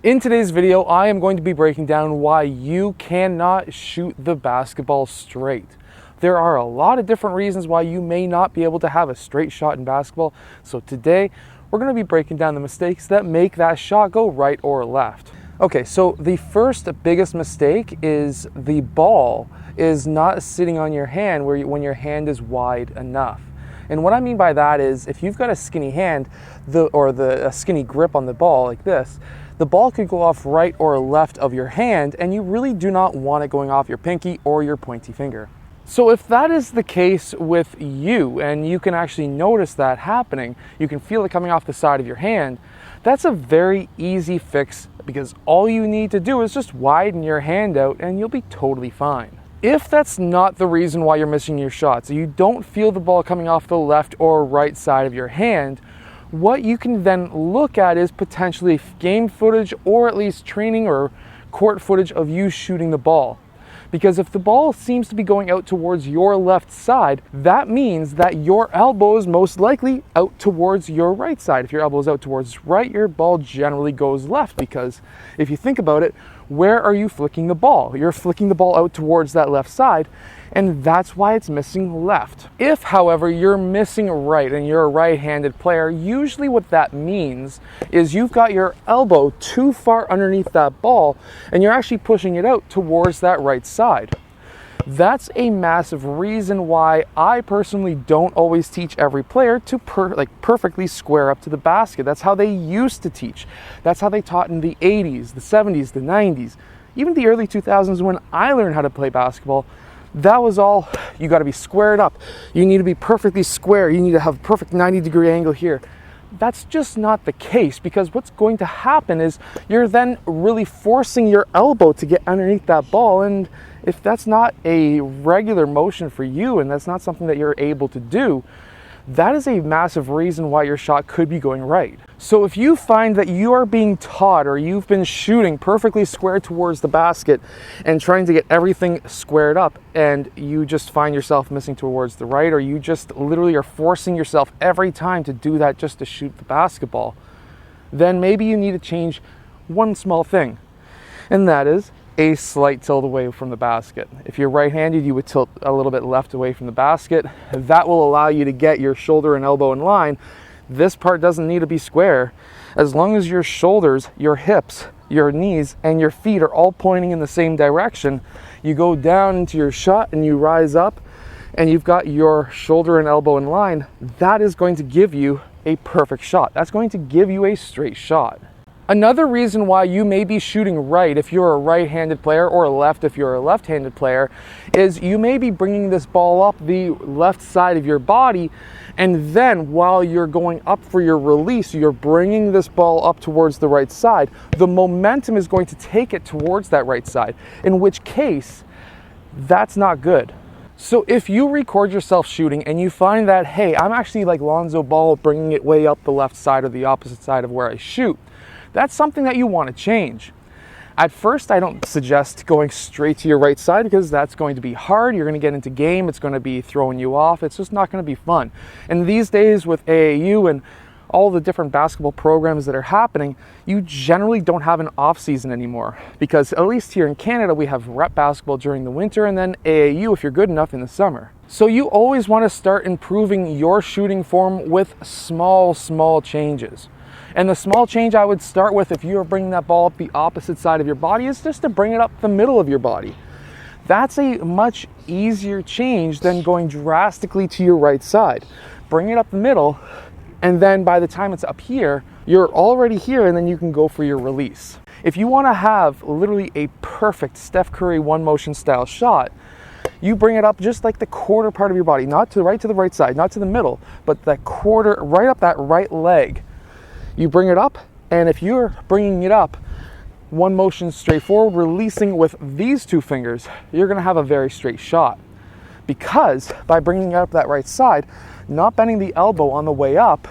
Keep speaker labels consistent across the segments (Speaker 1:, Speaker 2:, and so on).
Speaker 1: In today's video, I am going to be breaking down why you cannot shoot the basketball straight. There are a lot of different reasons why you may not be able to have a straight shot in basketball. So today, we're going to be breaking down the mistakes that make that shot go right or left. Okay, so the first biggest mistake is the ball is not sitting on your hand when your hand is wide enough. And what I mean by that is if you've got a skinny hand a skinny grip on the ball like this, the ball could go off right or left of your hand, and you really do not want it going off your pinky or your pointy finger. So if that is the case with you, and you can actually notice that happening, you can feel it coming off the side of your hand, that's a very easy fix because all you need to do is just widen your hand out and you'll be totally fine. If that's not the reason why you're missing your shots, so you don't feel the ball coming off the left or right side of your hand, what you can then look at is potentially game footage or at least training or court footage of you shooting the ball. Because if the ball seems to be going out towards your left side, that means that your elbow is most likely out towards your right side. If your elbow is out towards right, your ball generally goes left, because if you think about it, where are you flicking the ball? You're flicking the ball out towards that left side, and that's why it's missing left. If, however, you're missing right and you're a right-handed player, usually what that means is you've got your elbow too far underneath that ball and you're actually pushing it out towards that right side. That's a massive reason why I personally don't always teach every player to perfectly square up to the basket. That's how they used to teach. That's how they taught in the 80s, the 70s, the 90s, even the early 2000s when I learned how to play basketball. That was all, you got to be squared up. You need to be perfectly square. You need to have a perfect 90-degree angle here. That's just not the case, because what's going to happen is you're then really forcing your elbow to get underneath that ball, and if that's not a regular motion for you and that's not something that you're able to do, that is a massive reason why your shot could be going right. So if you find that you are being taught or you've been shooting perfectly square towards the basket and trying to get everything squared up and you just find yourself missing towards the right, or you just literally are forcing yourself every time to do that just to shoot the basketball, then maybe you need to change one small thing, and that is a slight tilt away from the basket. If you're right-handed, you would tilt a little bit left away from the basket. That will allow you to get your shoulder and elbow in line. This part doesn't need to be square. As long as your shoulders, your hips, your knees, and your feet are all pointing in the same direction, you go down into your shot and you rise up and you've got your shoulder and elbow in line. That is going to give you a perfect shot. That's going to give you a straight shot. Another reason why you may be shooting right if you're a right-handed player, or left if you're a left-handed player, is you may be bringing this ball up the left side of your body, and then while you're going up for your release, you're bringing this ball up towards the right side. The momentum is going to take it towards that right side, in which case, that's not good. So if you record yourself shooting and you find that, hey, I'm actually like Lonzo Ball, bringing it way up the left side or the opposite side of where I shoot, that's something that you want to change. At first, I don't suggest going straight to your right side because that's going to be hard. You're going to get into game. It's going to be throwing you off. It's just not going to be fun. And these days with AAU and all the different basketball programs that are happening, you generally don't have an off season anymore, because at least here in Canada, we have rep basketball during the winter and then AAU if you're good enough in the summer. So you always want to start improving your shooting form with small changes. And the small change I would start with if you're bringing that ball up the opposite side of your body is just to bring it up the middle of your body. That's a much easier change than going drastically to your right side. Bring it up the middle, and then by the time it's up here, you're already here, and then you can go for your release. If you want to have literally a perfect Steph Curry one motion style shot, you bring it up just like the quarter part of your body, not to the right side, not to the middle, but that quarter, right up that right leg. You bring it up, and if you're bringing it up one motion straight forward, releasing with these two fingers, you're going to have a very straight shot. Because by bringing it up that right side, not bending the elbow on the way up,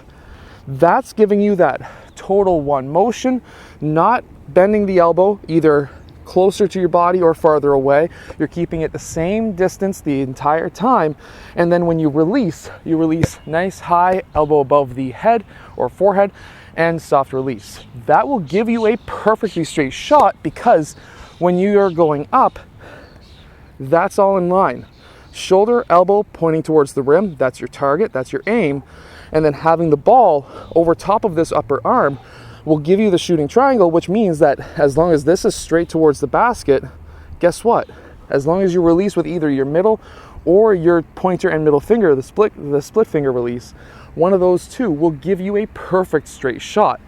Speaker 1: that's giving you that total one motion, not bending the elbow either closer to your body or farther away. You're keeping it the same distance the entire time. And then when you release nice high elbow above the head or forehead, and soft release. That will give you a perfectly straight shot, because when you are going up, that's all in line. Shoulder, elbow pointing towards the rim, that's your target, that's your aim. And then having the ball over top of this upper arm will give you the shooting triangle, which means that as long as this is straight towards the basket, guess what? As long as you release with either your middle or your pointer and middle finger, the split finger release, one of those two will give you a perfect straight shot.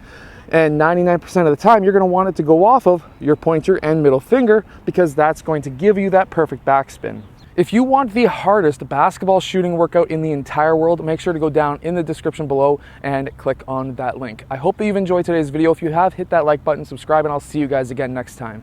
Speaker 1: And 99% of the time, you're going to want it to go off of your pointer and middle finger, because that's going to give you that perfect backspin. If you want the hardest basketball shooting workout in the entire world, make sure to go down in the description below and click on that link. I hope that you've enjoyed today's video. If you have, hit that like button, subscribe, and I'll see you guys again next time.